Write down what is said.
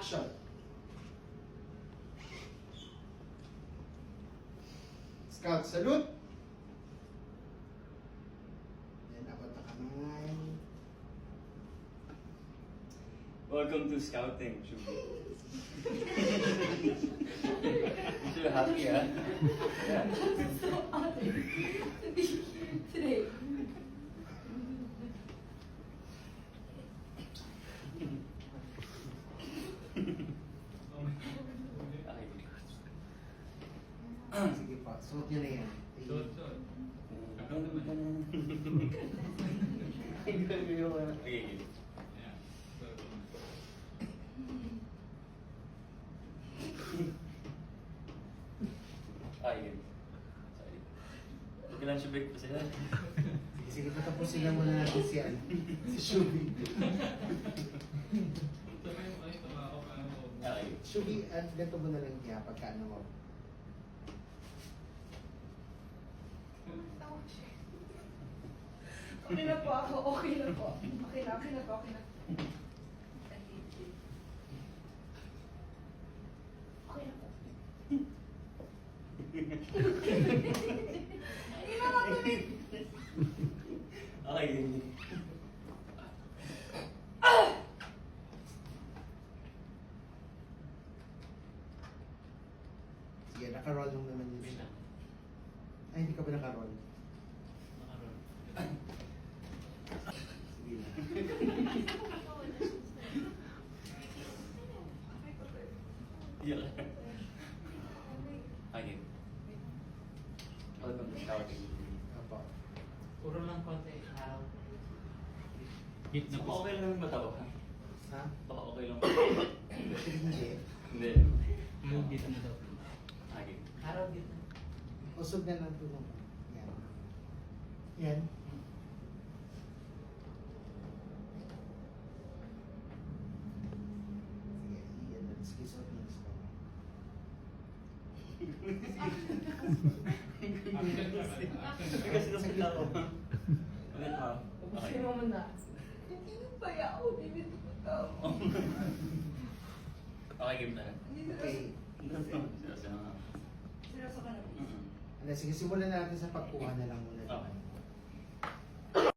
Action! Scout, salute! Then, abot na kamay. Welcome to scouting, Shubi. I'm so happy, huh? Yeah. I'm so honored to be here today. Sige po, suot nyo na yan. Okay. Ay, sorry. Okay lang, Shubik pa sila. Sige, patapusin lang muna natin si, si Shubi. Okay. Shubi, ganito mo na lang niya pagka ano mo. Okay na po ako, okay na po. Okay na, okay na po, okay na. Okay na po. Hindi na natuloy. Okay. Sige, naka-roll lang naman yun siya. Ay, hindi ka ba naka-roll? Sige na. Yeah. Okay. Welcome to scouting. Apo. Puro lang konti araw. Hit na po. Okay lang matawa. Ha? Baka okay lang. Hindi. Hindi. Yung dito na daw. Okay. Araw dito. Usog na ng tulong. Yan. Yan. Sige, yan. Sige, suot mo. Kasi nasakit ako. Ulit mo. Okay. Sino mo na? Hindi na baya ako, hindi na tao. Okay, game na. Hindi na Okay. Seryoso na. Seryoso ka na. Sige, simulan na natin sa pagkuha na lang muna. Okay.